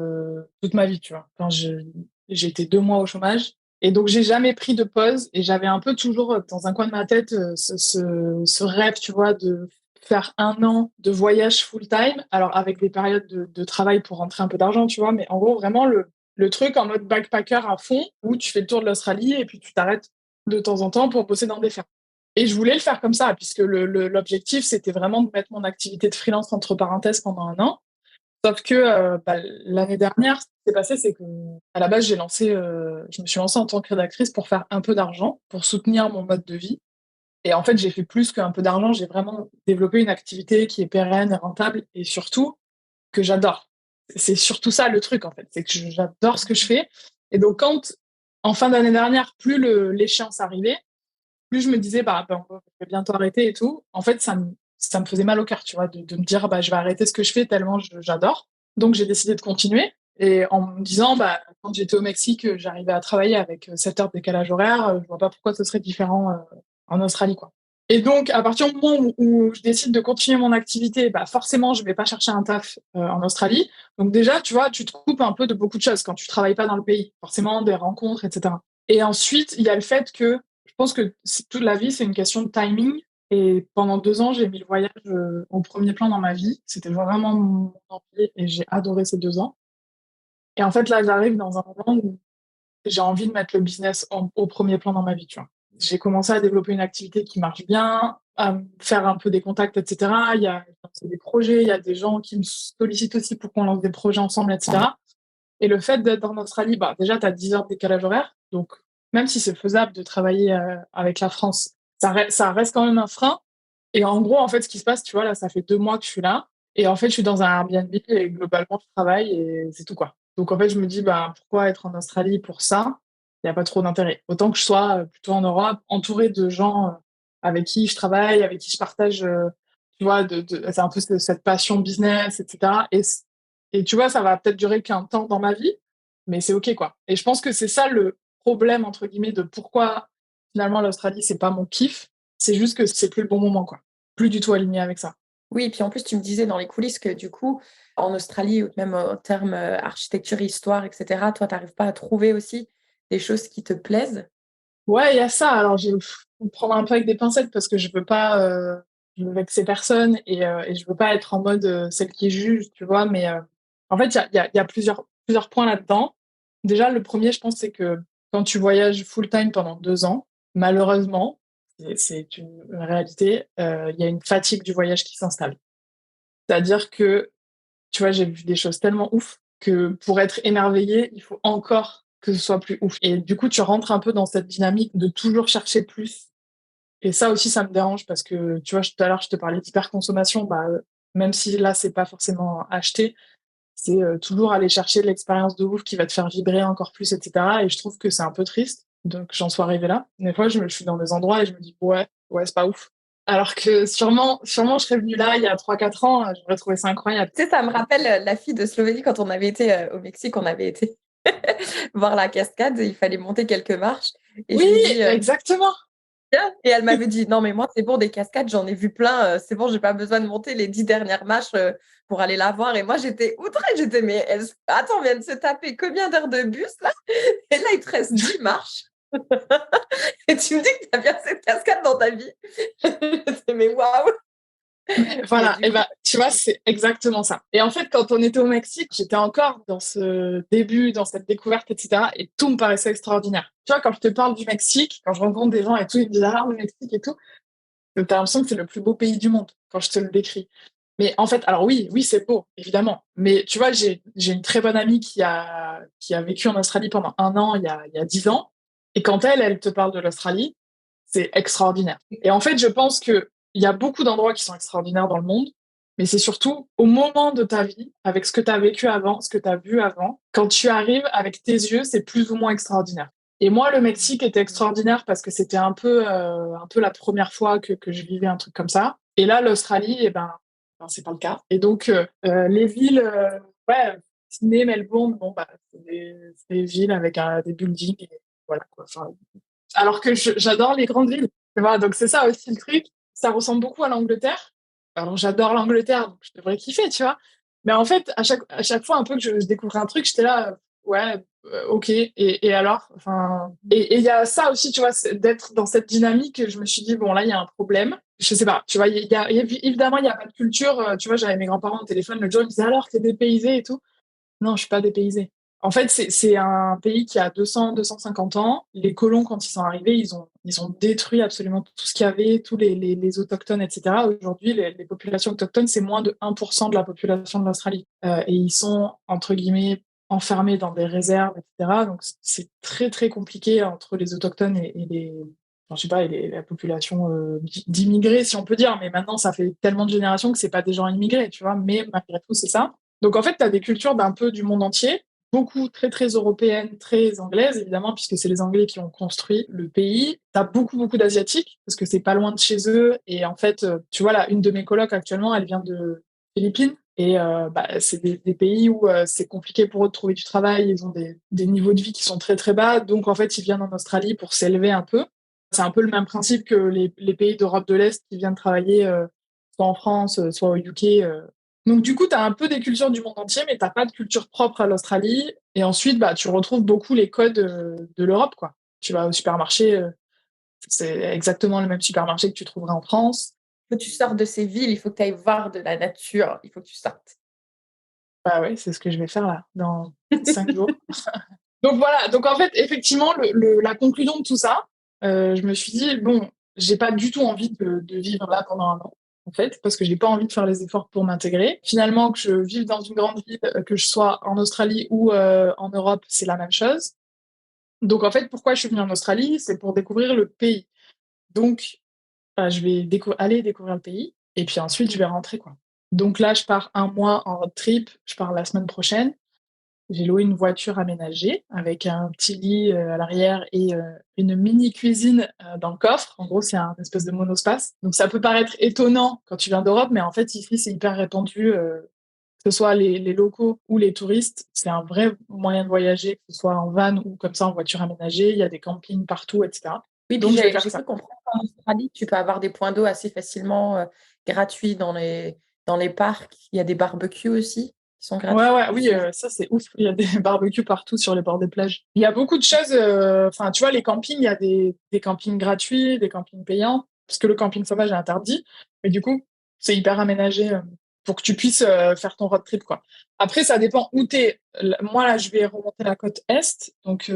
toute ma vie, tu vois. J'ai été 2 mois au chômage. Et donc, j'ai jamais pris de pause. Et j'avais un peu toujours, dans un coin de ma tête, ce rêve, tu vois, de faire 1 an de voyage full-time, alors avec des périodes de travail pour rentrer un peu d'argent, tu vois, mais en gros, vraiment le truc en mode backpacker à fond, où tu fais le tour de l'Australie et puis tu t'arrêtes de temps en temps pour bosser dans des fermes. Et je voulais le faire comme ça, puisque l'objectif, c'était vraiment de mettre mon activité de freelance entre parenthèses pendant 1 an. Sauf que l'année dernière, ce qui s'est passé, c'est que à la base, je me suis lancée en tant que rédactrice pour faire un peu d'argent, pour soutenir mon mode de vie. Et en fait, j'ai fait plus qu'un peu d'argent. J'ai vraiment développé une activité qui est pérenne et rentable et surtout que j'adore. C'est surtout ça le truc, en fait. C'est que j'adore ce que je fais. Et donc, quand, en fin d'année dernière, plus l'échéance arrivait, plus je me disais, je vais bientôt arrêter et tout. En fait, ça me faisait mal au cœur, tu vois, de me dire, je vais arrêter ce que je fais tellement j'adore. Donc, j'ai décidé de continuer. Et en me disant, quand j'étais au Mexique, j'arrivais à travailler avec 7 heures de décalage horaire. Je vois pas pourquoi ce serait différent en Australie, quoi. Et donc, à partir du moment où je décide de continuer mon activité, forcément, je vais pas chercher un taf en Australie. Donc déjà, tu vois, tu te coupes un peu de beaucoup de choses quand tu travailles pas dans le pays. Forcément, des rencontres, etc. Et ensuite, il y a le fait que je pense que toute la vie, c'est une question de timing. Et pendant 2 ans, j'ai mis le voyage au premier plan dans ma vie. C'était vraiment mon envie et j'ai adoré ces 2 ans. Et en fait, là, j'arrive dans un moment où j'ai envie de mettre le business au premier plan dans ma vie, tu vois. J'ai commencé à développer une activité qui marche bien, à faire un peu des contacts, etc. Il y a des projets, il y a des gens qui me sollicitent aussi pour qu'on lance des projets ensemble, etc. Et le fait d'être en Australie, déjà, tu as 10 heures de décalage horaire. Donc, même si c'est faisable de travailler avec la France, ça reste quand même un frein. Et en gros, en fait, ce qui se passe, tu vois, là, ça fait 2 mois que je suis là. Et en fait, je suis dans un Airbnb et globalement, je travaille et c'est tout, quoi. Donc, en fait, je me dis, pourquoi être en Australie pour ça? Il n'y a pas trop d'intérêt. Autant que je sois plutôt en Europe, entourée de gens avec qui je travaille, avec qui je partage, tu vois, c'est un peu cette passion business, etc. Et tu vois, ça va peut-être durer qu'un temps dans ma vie, mais c'est OK, quoi. Et je pense que c'est ça le problème, entre guillemets, de pourquoi finalement l'Australie, c'est pas mon kiff. C'est juste que c'est plus le bon moment, quoi. Plus du tout aligné avec ça. Oui, et puis en plus, tu me disais dans les coulisses que du coup, en Australie, ou même en termes architecture, histoire, etc., toi, tu n'arrives pas à trouver aussi des choses qui te plaisent. Ouais, il y a ça. Alors, je vais prendre un peu avec des pincettes parce que je veux vexer personne et je veux pas être en mode celle qui juge, tu vois. Mais en fait, il y a plusieurs points là-dedans. Déjà, le premier, je pense, c'est que quand tu voyages full-time pendant 2 ans, malheureusement, c'est une réalité, il y a une fatigue du voyage qui s'installe. C'est-à-dire que, tu vois, j'ai vu des choses tellement ouf que pour être émerveillé, il faut encore que ce soit plus ouf. Et du coup, tu rentres un peu dans cette dynamique de toujours chercher plus. Et ça aussi, ça me dérange parce que, tu vois, tout à l'heure, je te parlais d'hyperconsommation. Même si là, c'est pas forcément acheter, c'est toujours aller chercher l'expérience de ouf qui va te faire vibrer encore plus, etc. Et je trouve que c'est un peu triste. Donc, j'en sois arrivée là. Des fois, je suis dans des endroits et je me dis, ouais, c'est pas ouf. Alors que sûrement, je serais venue là il y a 3 4 ans, j'aurais trouvé ça incroyable. Tu sais, ça me rappelle la fille de Slovénie quand on avait été au Mexique, on avait été voir la cascade, il fallait monter quelques marches. Et je Oui, lui dis, exactement. viens. Et elle m'avait dit, non, mais moi, c'est bon, des cascades, j'en ai vu plein, c'est bon, j'ai pas besoin de monter les 10 dernières marches pour aller la voir. Et moi, j'étais outrée, mais attends, on vient de se taper combien d'heures de bus là? Et là, il te reste 10 marches. Et tu me dis que tu as bien cette cascade dans ta vie. Mais waouh! Voilà, et tu vois, c'est exactement ça. Et en fait, quand on était au Mexique, j'étais encore dans ce début, dans cette découverte, etc. Et tout me paraissait extraordinaire. Tu vois, quand je te parle du Mexique, quand je rencontre des gens et tout, ils me disent ah, le Mexique et tout, t'as l'impression que c'est le plus beau pays du monde quand je te le décris. Mais en fait, alors oui, oui, c'est beau, évidemment. Mais tu vois, j'ai une très bonne amie qui a vécu en Australie pendant 1 an, il y a 10 ans. Et quand elle te parle de l'Australie, c'est extraordinaire. Et en fait, je pense que il y a beaucoup d'endroits qui sont extraordinaires dans le monde, mais c'est surtout au moment de ta vie, avec ce que tu as vécu avant, ce que tu as vu avant. Quand tu arrives avec tes yeux, c'est plus ou moins extraordinaire. Et moi, le Mexique était extraordinaire parce que c'était un peu la première fois que je vivais un truc comme ça. Et là, l'Australie, c'est pas le cas. Et donc, les villes, ouais, Sydney, Melbourne, bon, bah, c'est des villes avec des buildings. Et voilà, quoi. Enfin, alors que j'adore les grandes villes. Tu vois, donc c'est ça aussi le truc. Ça ressemble beaucoup à l'Angleterre. Alors j'adore l'Angleterre, donc je devrais kiffer, tu vois. Mais en fait, à chaque fois un peu que je découvrais un truc, j'étais là, ouais, ok. Et alors, enfin, et il y a ça aussi, tu vois, d'être dans cette dynamique. Je me suis dit bon là, il y a un problème. Je sais pas, tu vois, évidemment il y a pas de culture. Tu vois, j'avais mes grands-parents au téléphone le jour, ils me disaient alors t'es dépaysé et tout. Non, je suis pas dépaysée. En fait, c'est un pays qui a 200-250 ans. Les colons, quand ils sont arrivés, ils ont détruit absolument tout ce qu'il y avait, tous les autochtones, etc. Aujourd'hui, les populations autochtones, c'est moins de 1% de la population de l'Australie. Et ils sont, entre guillemets, enfermés dans des réserves, etc. Donc, c'est très, très compliqué entre les autochtones et les, enfin, je sais pas, la population d'immigrés, si on peut dire. Mais maintenant, ça fait tellement de générations que c'est pas des gens immigrés, tu vois. Mais malgré tout, c'est ça. Donc en fait, tu as des cultures d'un peu du monde entier, beaucoup très très européennes, très anglaises évidemment, puisque c'est les Anglais qui ont construit le pays. Tu as beaucoup d'Asiatiques, parce que c'est pas loin de chez eux. Et en fait, tu vois, là, une de mes colocs actuellement, elle vient de Philippines. Et c'est des pays où c'est compliqué pour eux de trouver du travail, ils ont des niveaux de vie qui sont très très bas, donc en fait ils viennent en Australie pour s'élever un peu. C'est un peu le même principe que les pays d'Europe de l'Est qui viennent travailler soit en France, soit au UK. Donc du coup, tu as un peu des cultures du monde entier, mais t'as pas de culture propre à l'Australie. Et ensuite, bah, tu retrouves beaucoup les codes de l'Europe, quoi. Tu vas au supermarché, c'est exactement le même supermarché que tu trouverais en France. Il faut que tu sortes de ces villes, il faut que tu ailles voir de la nature, il faut que tu sortes. Bah ouais, c'est ce que je vais faire là, dans 5 jours. Donc voilà, donc en fait, effectivement, la conclusion de tout ça, je me suis dit, bon, j'ai pas du tout envie de vivre là pendant un an, en fait, parce que j'ai pas envie de faire les efforts pour m'intégrer. Finalement, que je vive dans une grande ville, que je sois en Australie ou en Europe, c'est la même chose. Donc en fait, pourquoi je suis venue en Australie? C'est pour découvrir le pays. Donc, je vais aller découvrir le pays, et puis ensuite, je vais rentrer, quoi. Donc là, je pars un mois en road trip, je pars la semaine prochaine. J'ai loué une voiture aménagée avec un petit lit à l'arrière et une mini cuisine dans le coffre. En gros, c'est un espèce de monospace. Donc ça peut paraître étonnant quand tu viens d'Europe, mais en fait ici c'est hyper répandu. Que ce soit les locaux ou les touristes, c'est un vrai moyen de voyager, que ce soit en van ou comme ça en voiture aménagée. Il y a des campings partout, etc. Oui, puis Donc je vais faire j'ai ça. cru comprendre qu'en Australie, tu peux avoir des points d'eau assez facilement gratuits dans les parcs. Il y a des barbecues aussi qui sont gratuits. Oui, ça c'est ouf. Il y a des barbecues partout sur les bords des plages. Il y a beaucoup de choses. Enfin, tu vois, les campings, il y a des campings gratuits, des campings payants, parce que le camping sauvage est interdit. Mais du coup, c'est hyper aménagé pour que tu puisses faire ton road trip, quoi. Après, ça dépend où t'es. Moi, là, je vais remonter la côte est, donc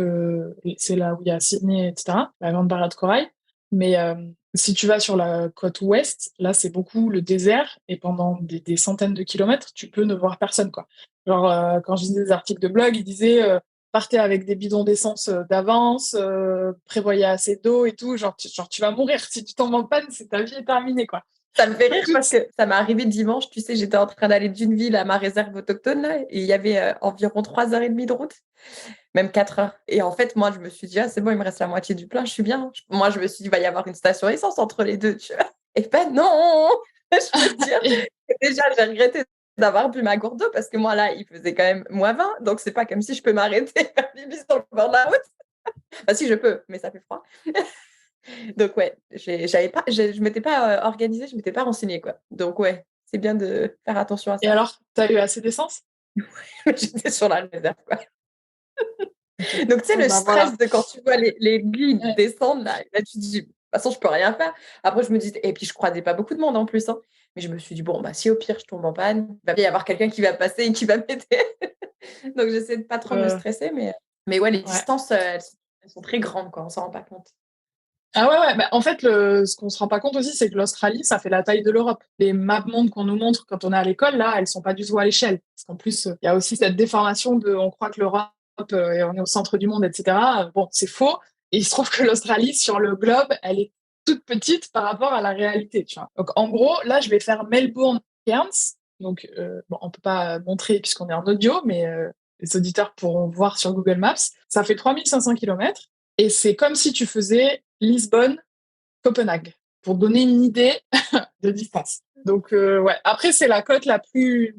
c'est là où il y a Sydney, etc., la grande barrière de corail. Mais si tu vas sur la côte ouest, là, c'est beaucoup le désert et pendant des centaines de kilomètres, tu peux ne voir personne, quoi. Genre, quand je lisais des articles de blog, ils disaient partez avec des bidons d'essence d'avance, prévoyez assez d'eau et tout. Genre, tu vas mourir. Si tu tombes en panne, c'est ta vie est terminée, quoi. Ça me fait rire parce que ça m'est arrivé dimanche. Tu sais, j'étais en train d'aller d'une ville à ma réserve autochtone là, et il y avait environ 3 heures et demie de route, même 4 heures. Et en fait, moi, je me suis dit, ah, c'est bon, il me reste la moitié du plein, je suis bien. Moi, je me suis dit, il va y avoir une station essence entre les deux, tu vois. Et ben non! Je peux te dire, déjà, j'ai regretté d'avoir bu ma gourde d'eau parce que moi, là, il faisait quand même -20. Donc, c'est pas comme si je peux m'arrêter faire pipi sur le bord de la route. Enfin, si, je peux, mais ça fait froid. Donc ouais, je m'étais pas organisée, je m'étais pas renseignée quoi. Donc ouais, c'est bien de faire attention à Et ça. alors, t'as eu assez d'essence? J'étais sur la réserve quoi. Ok. Donc tu sais Bon, le bah voilà. stress de quand tu vois les guides Ouais. descendre là tu te dis de toute façon je peux rien faire. Après je me dis et puis je croisais pas beaucoup de monde en plus hein. Mais je me suis dit bon bah si au pire je tombe en panne, il va bien y avoir quelqu'un qui va passer et qui va m'aider. Donc j'essaie de pas trop me Euh, stresser mais ouais les ouais. distances elles sont très grandes quoi, on s'en rend pas compte. Ah ouais. Bah, en fait, ce qu'on se rend pas compte aussi, c'est que l'Australie, ça fait la taille de l'Europe. Les maps mondes qu'on nous montre quand on est à l'école, là, elles sont pas du tout à l'échelle. Parce qu'en plus, il y a aussi cette déformation on croit que l'Europe, on est au centre du monde, etc. Bon, c'est faux. Et il se trouve que l'Australie, sur le globe, elle est toute petite par rapport à la réalité, tu vois. Donc, en gros, là, je vais faire Melbourne, Cairns. Donc, bon, on peut pas montrer puisqu'on est en audio, mais les auditeurs pourront voir sur Google Maps. Ça fait 3500 kilomètres et c'est comme si tu faisais Lisbonne-Copenhague, pour donner une idée de distance. Donc, ouais. Après, c'est la côte la plus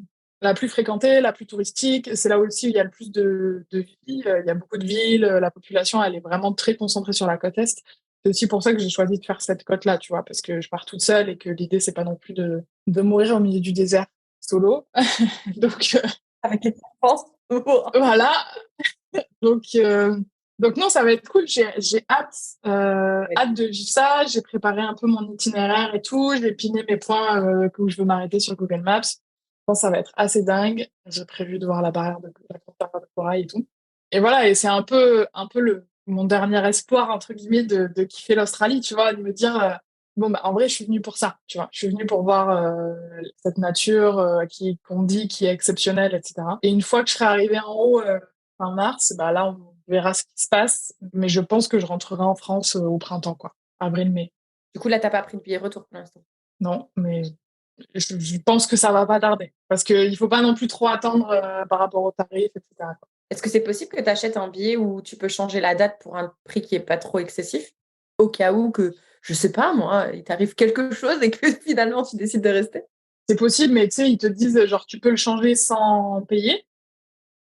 fréquentée, la plus touristique. C'est là aussi où il y a le plus de vie. Il y a beaucoup de villes. La population, elle est vraiment très concentrée sur la côte Est. C'est aussi pour ça que j'ai choisi de faire cette côte-là, tu vois, parce que je pars toute seule et que l'idée, c'est pas non plus de mourir au milieu du désert solo. Donc, Avec les enfants. voilà. Donc, donc non, ça va être cool. J'ai hâte de vivre ça. J'ai préparé un peu mon itinéraire et tout. J'ai piné mes points où je veux m'arrêter sur Google Maps. Je pense que ça va être assez dingue. J'ai prévu de voir la barrière de corail et tout. Et voilà, et c'est un peu mon dernier espoir, entre guillemets, de kiffer l'Australie, tu vois, de me dire, bon, bah, en vrai, je suis venue pour ça, tu vois. Je suis venue pour voir cette nature qu'on dit qui est exceptionnelle, etc. Et une fois que je serai arrivée en haut, fin mars, bah là, on verra ce qui se passe. Mais je pense que je rentrerai en France au printemps, quoi. Avril-mai. Du coup, là, t'as pas pris le billet retour pour l'instant. Non, mais je pense que ça va pas tarder. Parce qu'il faut pas non plus trop attendre par rapport aux tarifs, etc. Est-ce que c'est possible que tu achètes un billet où tu peux changer la date pour un prix qui est pas trop excessif, au cas où que, je sais pas moi, il t'arrive quelque chose et que finalement tu décides de rester? C'est possible, mais tu sais, ils te disent, genre, tu peux le changer sans payer.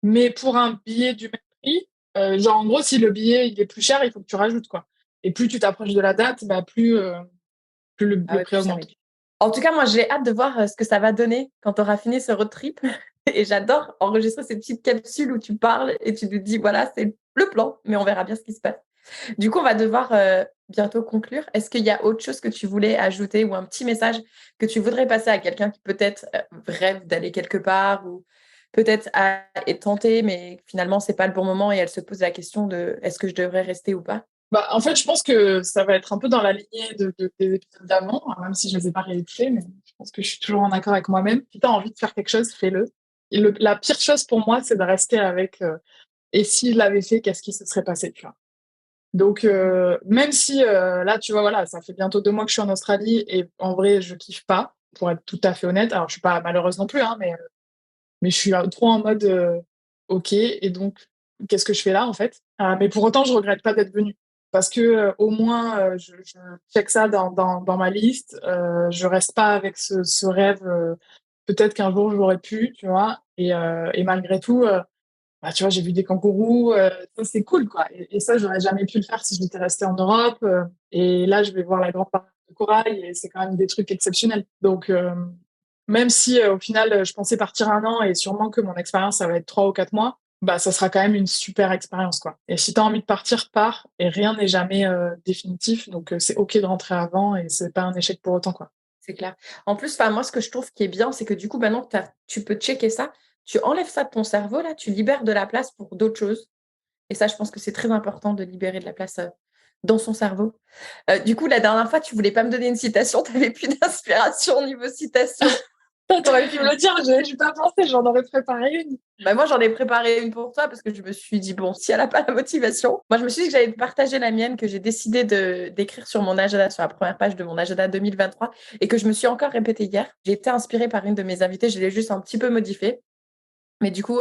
Mais pour un billet du même prix, genre, en gros, si le billet il est plus cher, il faut que tu rajoutes, quoi. Et plus tu t'approches de la date, bah, plus Ah le ouais, prix plus ça augmente. m'aide. En tout cas, moi, j'ai hâte de voir ce que ça va donner quand tu auras fini ce road trip. Et j'adore enregistrer ces petites capsules où tu parles et tu nous dis, voilà, c'est le plan, mais on verra bien ce qui se passe. Du coup, on va devoir bientôt conclure. Est-ce qu'il y a autre chose que tu voulais ajouter ou un petit message que tu voudrais passer à quelqu'un qui peut-être rêve d'aller quelque part ou peut-être est tenté, mais finalement, c'est pas le bon moment et elle se pose la question de est-ce que je devrais rester ou pas? Bah, en fait, je pense que ça va être un peu dans la lignée des épisodes d'avant, hein, même si je les ai pas réécrits, mais je pense que je suis toujours en accord avec moi-même. Si tu as envie de faire quelque chose, fais-le. Et la pire chose pour moi, c'est de rester avec et si je l'avais fait, qu'est-ce qui se serait passé, tu vois. Donc, même si là, tu vois, voilà, ça fait bientôt 2 mois que je suis en Australie et en vrai, je kiffe pas, pour être tout à fait honnête. Alors, je suis pas malheureuse non plus, hein, mais je suis trop en mode OK, et donc, qu'est-ce que je fais là, en fait? Mais pour autant, je regrette pas d'être venue. Parce que au moins, je check ça dans ma liste. Je reste pas avec ce rêve. Peut-être qu'un jour, j'aurais pu, tu vois. Et malgré tout, bah, tu vois, j'ai vu des kangourous. Ça, c'est cool, quoi. Et ça, j'aurais jamais pu le faire si j'étais restée en Europe. Et là, je vais voir la grande barrière de corail et c'est quand même des trucs exceptionnels. Donc, même si au final, je pensais partir 1 an et sûrement que mon expérience, ça va être 3 ou 4 mois, bah, ça sera quand même une super expérience, quoi. Et si tu as envie de partir, pars. Et rien n'est jamais définitif. Donc, c'est OK de rentrer avant et c'est pas un échec pour autant, quoi. C'est clair. En plus, moi, ce que je trouve qui est bien, c'est que du coup, maintenant que tu peux checker ça, tu enlèves ça de ton cerveau, là, tu libères de la place pour d'autres choses. Et ça, je pense que c'est très important de libérer de la place dans son cerveau. Du coup, la dernière fois, tu voulais pas me donner une citation, tu n'avais plus d'inspiration au niveau citation. T'aurais pu me le dire, j'ai pas pensé, j'en aurais préparé une. Bah, moi, j'en ai préparé une pour toi parce que je me suis dit, bon, si elle n'a pas la motivation, moi, je me suis dit que j'allais te partager la mienne, que j'ai décidé d'écrire sur mon agenda, sur la première page de mon agenda 2023 et que je me suis encore répétée hier. J'ai été inspirée par une de mes invitées, je l'ai juste un petit peu modifiée. Mais du coup,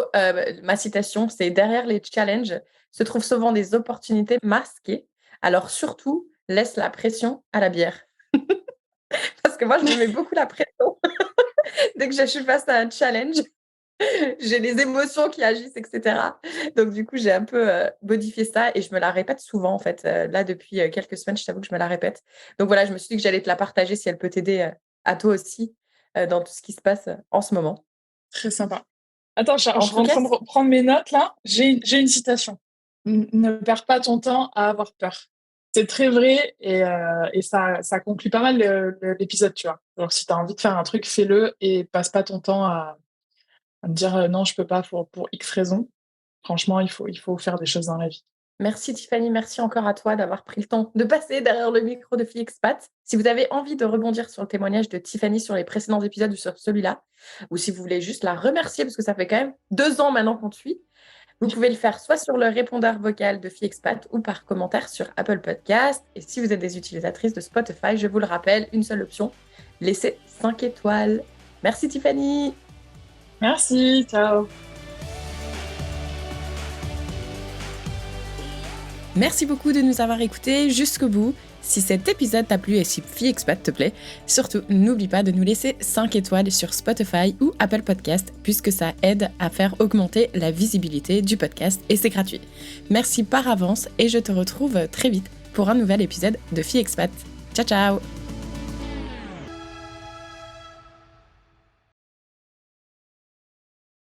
ma citation, c'est: derrière les challenges se trouvent souvent des opportunités masquées. Alors surtout, laisse la pression à la bière. Parce que moi, je me mets beaucoup la pression dès que je suis face à un challenge. J'ai les émotions qui agissent, etc. Donc, du coup, j'ai un peu modifié ça et je me la répète souvent, en fait. Là, depuis quelques semaines, je t'avoue que je me la répète. Donc, voilà, je me suis dit que j'allais te la partager si elle peut t'aider à toi aussi dans tout ce qui se passe en ce moment. Très sympa. Attends, je En suis tout en cas, train de reprendre mes notes là. J'ai une citation. Ne perds pas ton temps à avoir peur. C'est très vrai et ça conclut pas mal l'épisode, tu vois. Alors, si tu as envie de faire un truc, fais-le et passe pas ton temps à me dire non, je peux pas pour X raisons. Franchement, il faut faire des choses dans la vie. merci Tiffany, merci encore à toi d'avoir pris le temps de passer derrière le micro de Fille Expat. Si vous avez envie de rebondir sur le témoignage de Tiffany sur les précédents épisodes ou sur celui-là, ou si vous voulez juste la remercier parce que ça fait quand même 2 ans maintenant qu'on te suit, vous pouvez le faire soit sur le répondeur vocal de Fille Expat ou par commentaire sur Apple Podcast. Et si vous êtes des utilisatrices de Spotify, je vous le rappelle, une seule option, laissez 5 étoiles. Merci Tiffany. Merci, ciao. Merci beaucoup de nous avoir écoutés jusqu'au bout. Si cet épisode t'a plu et si Fille Expat te plaît, surtout n'oublie pas de nous laisser 5 étoiles sur Spotify ou Apple Podcast puisque ça aide à faire augmenter la visibilité du podcast et c'est gratuit. Merci par avance et je te retrouve très vite pour un nouvel épisode de Fille Expat. Ciao ciao!